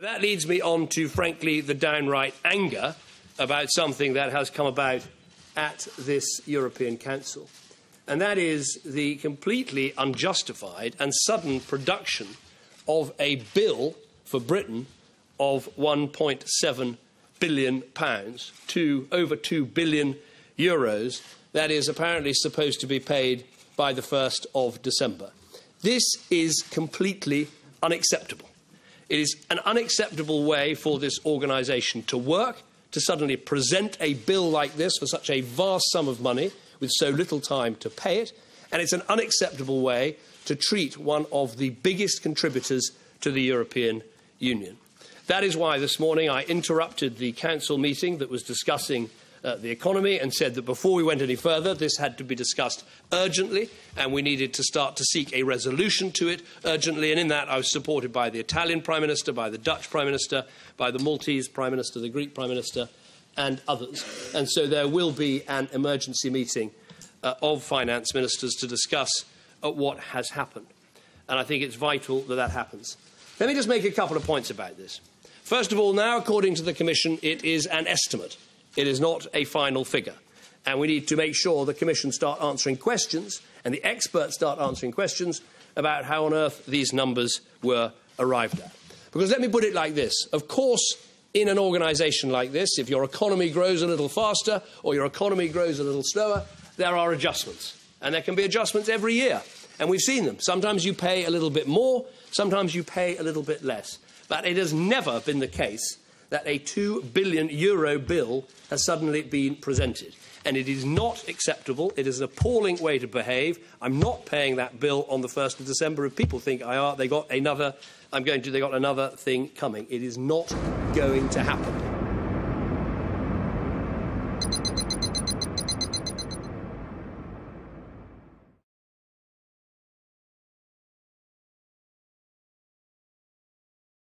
That leads me on to, frankly, the downright anger about something that has come about at this European Council, and that is the completely unjustified and sudden production of a bill for Britain of £1.7 billion to over €2 billion that is apparently supposed to be paid by the 1st of December. This is completely unacceptable. It is an unacceptable way for this organisation to work, to suddenly present a bill like this for such a vast sum of money with so little time to pay it, and it's an unacceptable way to treat one of the biggest contributors to the European Union. That is why this morning I interrupted the Council meeting that was discussing the economy and said that before we went any further, this had to be discussed urgently and we needed to start to seek a resolution to it urgently. And in that, I was supported by the Italian Prime Minister, by the Dutch Prime Minister, by the Maltese Prime Minister, the Greek Prime Minister and others. And so there will be an emergency meeting of finance ministers to discuss what has happened. And I think it's vital that that happens. Let me just make a couple of points about this. First of all, now, according to the Commission, it is an estimate. It is not a final figure. And we need to make sure the Commission start answering questions and the experts start answering questions about how on earth these numbers were arrived at. Because let me put it like this. Of course, in an organisation like this, if your economy grows a little faster or your economy grows a little slower, there are adjustments. And there can be adjustments every year. And we've seen them. Sometimes you pay a little bit more, sometimes you pay a little bit less. But it has never been the case that a €2 billion bill has suddenly been presented. And it is not acceptable. It is an appalling way to behave. I'm not paying that bill on the 1st of December. If people think I are, they got another thing coming. It is not going to happen.